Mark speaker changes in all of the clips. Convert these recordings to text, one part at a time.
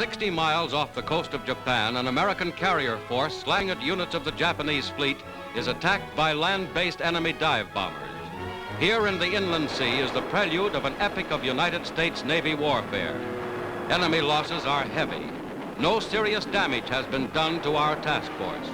Speaker 1: 60 miles off the coast of Japan, an American carrier force slaying at units of the Japanese fleet is attacked by land-based enemy dive bombers. Here in the inland sea is the prelude of an epic of United States Navy warfare. Enemy losses are heavy. No serious damage has been done to our task force.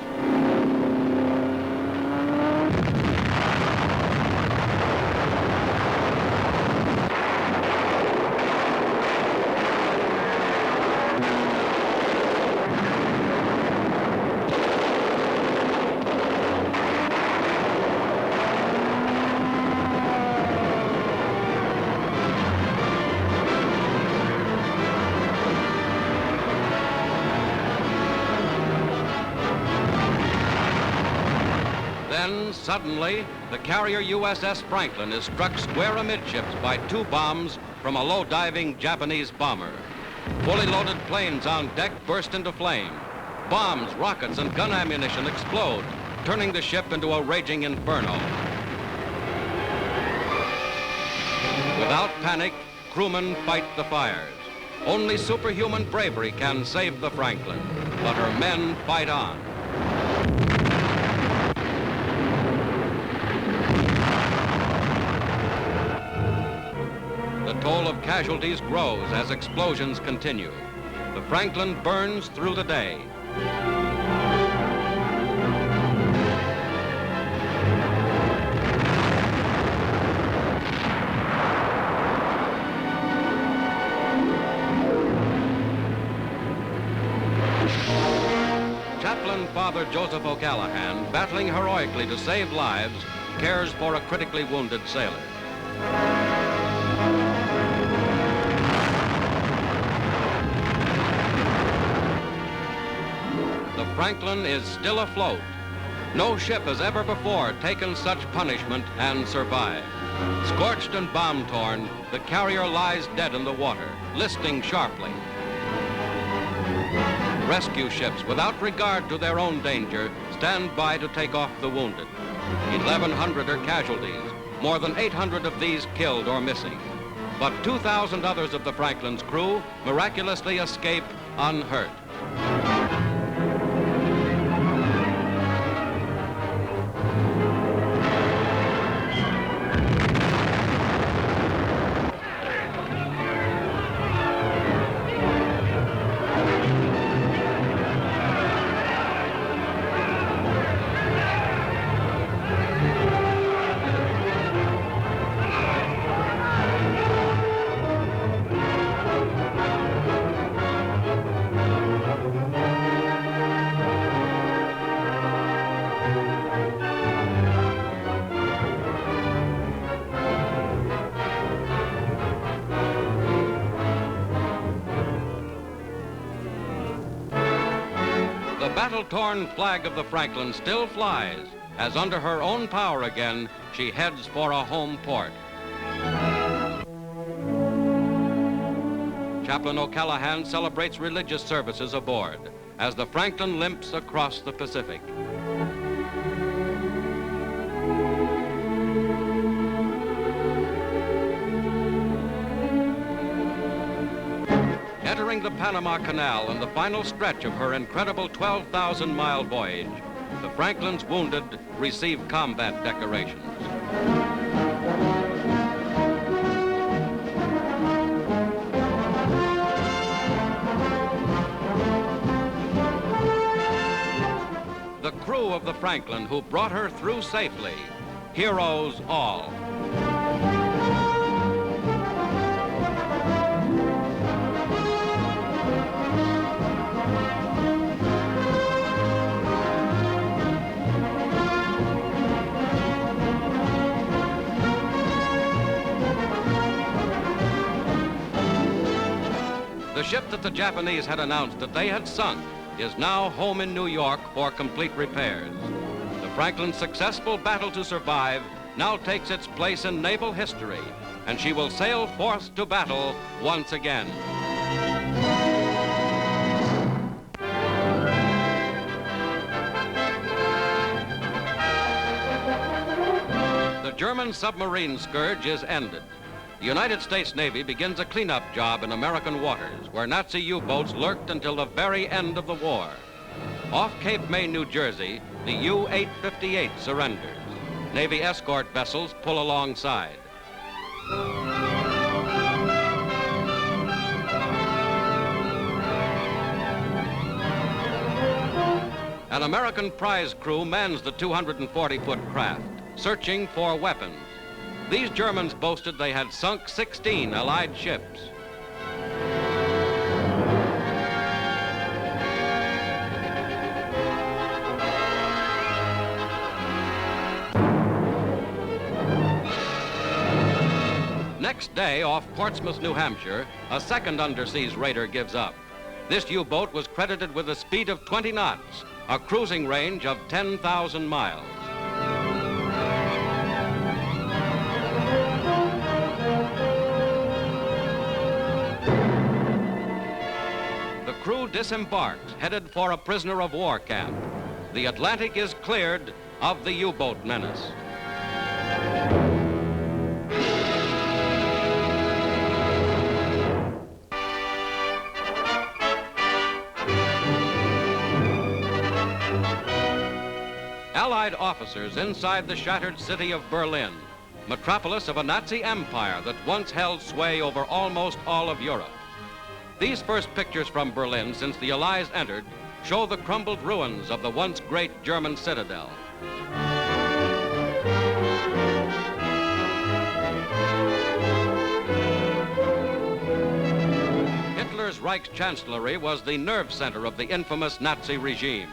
Speaker 1: Then, suddenly, the carrier USS Franklin is struck square amidships by 2 bombs from a low-diving Japanese bomber. Fully loaded planes on deck burst into flame. Bombs, rockets, and gun ammunition explode, turning the ship into a raging inferno. Without panic, crewmen fight the fires. Only superhuman bravery can save the Franklin, but her men fight on. The toll of casualties grows as explosions continue. The Franklin burns through the day. Chaplain Father Joseph O'Callahan, battling heroically to save lives, cares for a critically wounded sailor. The Franklin is still afloat. No ship has ever before taken such punishment and survived. Scorched and bomb-torn, the carrier lies dead in the water, listing sharply. Rescue ships, without regard to their own danger, stand by to take off the wounded. 1,100 are casualties, more than 800 of these killed or missing. But 2,000 others of the Franklin's crew miraculously escape unhurt. The battle-torn flag of the Franklin still flies, as under her own power again, she heads for a home port. Chaplain O'Callahan celebrates religious services aboard as the Franklin limps across the Pacific. Entering the Panama Canal and the final stretch of her incredible 12,000-mile voyage, the Franklin's wounded receive combat decorations. The crew of the Franklin who brought her through safely, heroes all. The ship that the Japanese had announced that they had sunk is now home in New York for complete repairs. The Franklin's successful battle to survive now takes its place in naval history, and she will sail forth to battle once again. The German submarine scourge is ended. The United States Navy begins a cleanup job in American waters, where Nazi U-boats lurked until the very end of the war. Off Cape May, New Jersey, the U-858 surrenders. Navy escort vessels pull alongside. An American prize crew mans the 240-foot craft, searching for weapons. These Germans boasted they had sunk 16 Allied ships. Next day, off Portsmouth, New Hampshire, a second underseas raider gives up. This U-boat was credited with a speed of 20 knots, a cruising range of 10,000 miles. The crew disembarks, headed for a prisoner of war camp. The Atlantic is cleared of the U-boat menace. Allied officers inside the shattered city of Berlin, metropolis of a Nazi empire that once held sway over almost all of Europe. These first pictures from Berlin since the Allies entered show the crumbled ruins of the once great German citadel. Hitler's Reichschancellery was the nerve center of the infamous Nazi regime.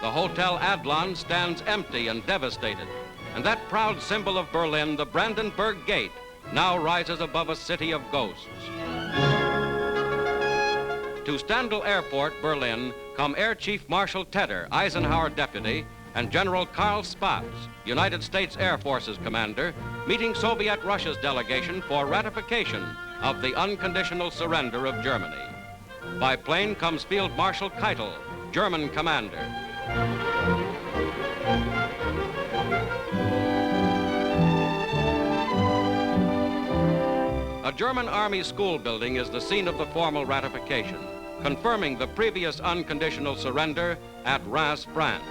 Speaker 1: The Hotel Adlon stands empty and devastated, and that proud symbol of Berlin, the Brandenburg Gate, now rises above a city of ghosts. To Stendal Airport, Berlin, come Air Chief Marshal Tedder, Eisenhower deputy, and General Karl Spaatz, United States Air Forces commander, meeting Soviet Russia's delegation for ratification of the unconditional surrender of Germany. By plane comes Field Marshal Keitel, German commander. A German army school building is the scene of the formal ratification, confirming the previous unconditional surrender at Reims, France.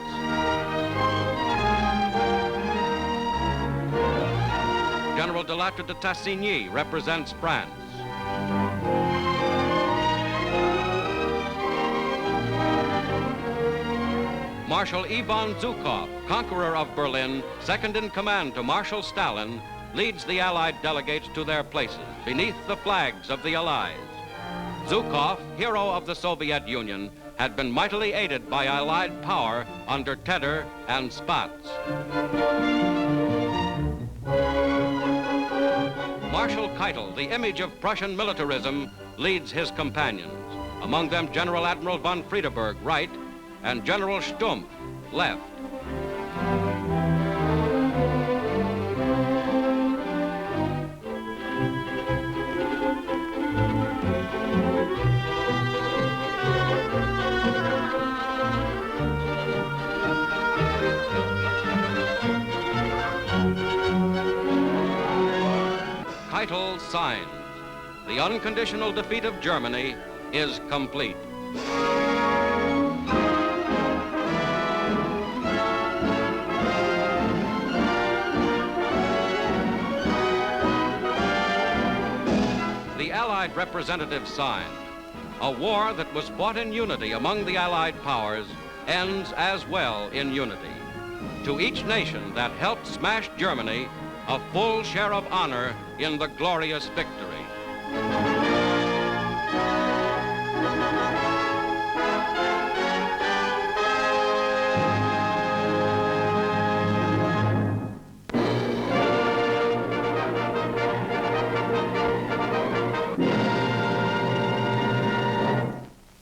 Speaker 1: General Delattre de Tassigny represents France. Marshal Ivan Zhukov, conqueror of Berlin, second in command to Marshal Stalin, leads the Allied delegates to their places beneath the flags of the Allies. Zhukov, hero of the Soviet Union, had been mightily aided by Allied power under Tedder and Spaatz. Marshal Keitel, the image of Prussian militarism, leads his companions. Among them General Admiral von Friedeberg, right, and General Stumpf, left. Keitel signs. The unconditional defeat of Germany is complete. The Allied representatives signed. A war that was fought in unity among the Allied powers ends as well in unity. To each nation that helped smash Germany, a full share of honor in the glorious victory.